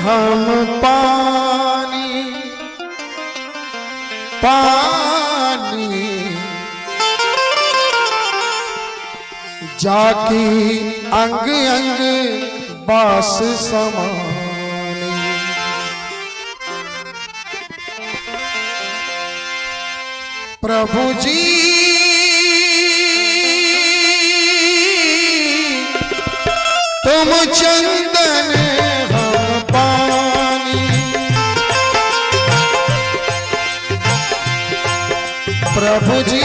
हम पानी पानी जाकी अंग अंग बास समानी। प्रभु जी तुम चंदन हम पानी। प्रभु जी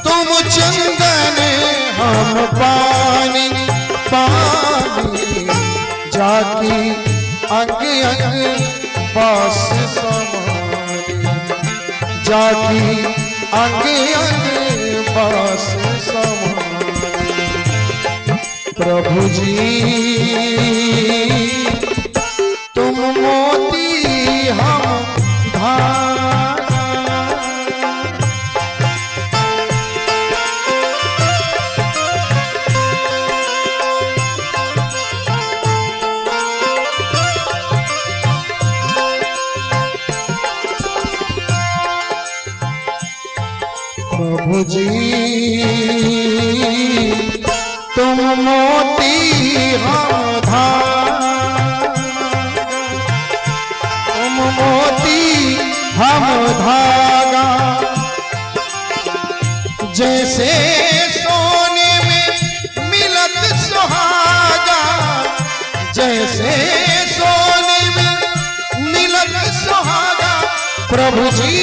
तुम चंदन हम पानी पानी जाकी अंग अंग बास समानी। जाकी अंग अंग बास समानी। प्रभु जी तुम मोती हम धागा। प्रभु जी तुम मोती हम धागा। तुम मोती हम धागा जैसे सोने में मिलत सुहागा। जैसे सोने में मिलत सुहागा। प्रभु जी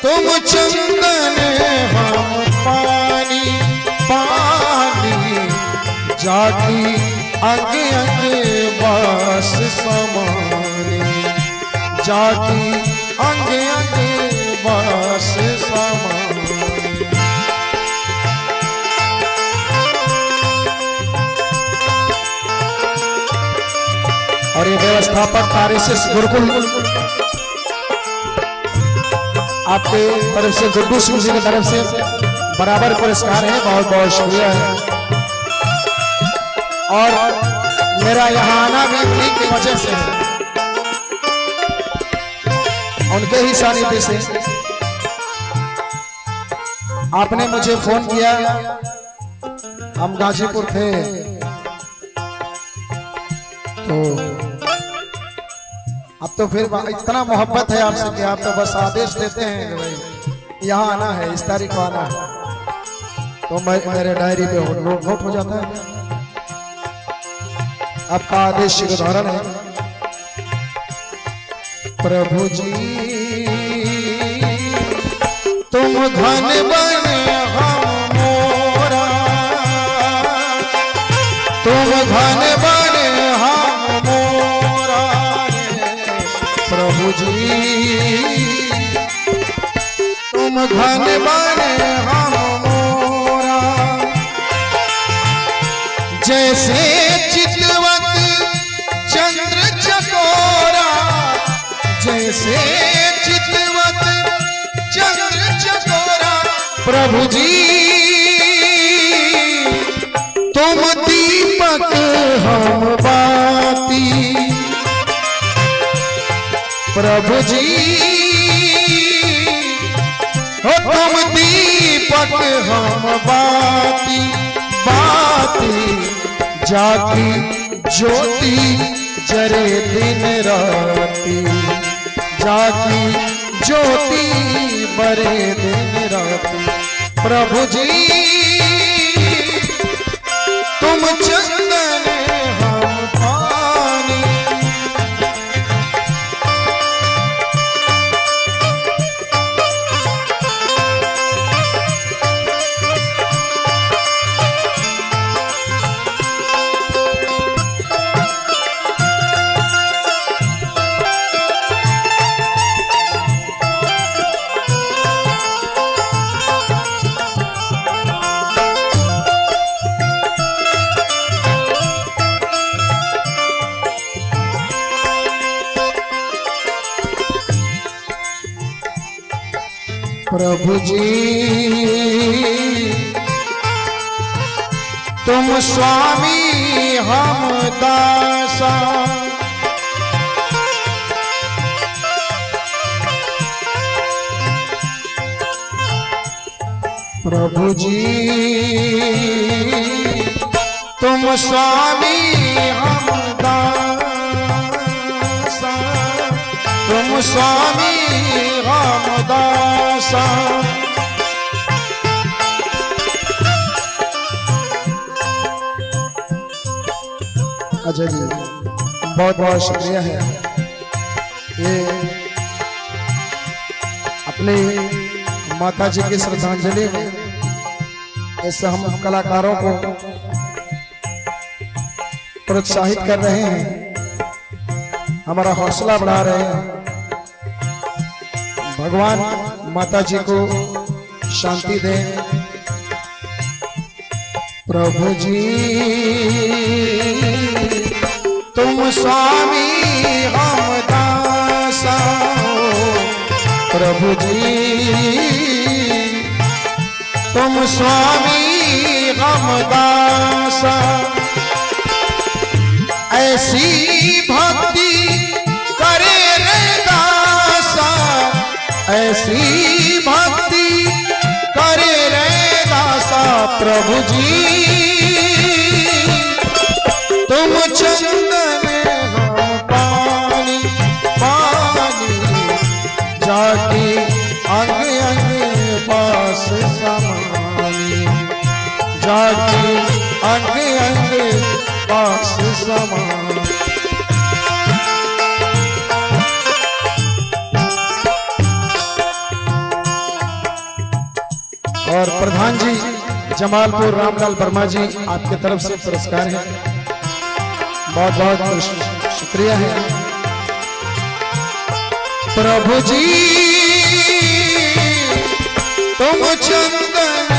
तुम चंदन हम पानी पानी जाकी अंग अंग बास समानी। जाकी अंग अंग बास समानी। और ये व्यवस्थापक कार्यशिष गुरुकुल आपके तरफ से गुड्डू सिंह जी की तरफ से बराबर पुरस्कार है। बहुत बहुत शुक्रिया है। और मेरा यहाँ आना भी उन्हीं की वजह से है, उनके ही सानिध्य से। आपने मुझे फोन किया, हम गाजीपुर थे तो अब तो फिर इतना मोहब्बत है आपसे कि आप तो बस आदेश देते हैं कि भाई यहाँ आना है, इस तारीख को आना है, तो मेरे डायरी पे नोट हो जाता है। आपका आदेश उदाहरण है। प्रभु जी तुम धन बन हम मोरा। तुम धन बन हम मोरा। प्रभु जी तुम धन बन हम मोरा। जैसे चितवत चंद्र चकोरा। जैसे चितवत चंद्र चकोरा। प्रभु जी तुम दीपक हम बाती। प्रभु जी हो तुम दीपक हम बाती बाती जाकी ज्योति जरे दिन राती। जाकी ज्योति बरे दिन राती। प्रभु जी तुम चंदन हम पानी। प्रभु जी तुम स्वामी हम दासा। प्रभु जी तुम स्वामी हम दासा, तुम स्वामी हम दासा। अजय जी बहुत बहुत शुक्रिया है। ये अपने माता जी की श्रद्धांजलि में ऐसे हम कलाकारों को प्रोत्साहित कर रहे हैं, हमारा हौसला बढ़ा रहे हैं। भगवान माता जी को शांति दें। प्रभु जी तुम स्वामी हम दासा, प्रभु जी तुम स्वामी हम दासा। ऐसी भक्ति करे रे दासा, ऐसी भक्ति करे रे दासा। प्रभु जी तुम चंदन हो पानी पानी, जाके अंग अंग पास समानी, जाके अंग अंग पास समानी। और प्रधान जी जमालपुर रामलाल वर्मा जी आपके तरफ से पुरस्कार है, बहुत बहुत शुक्रिया है। प्रभु जी तुम चंदन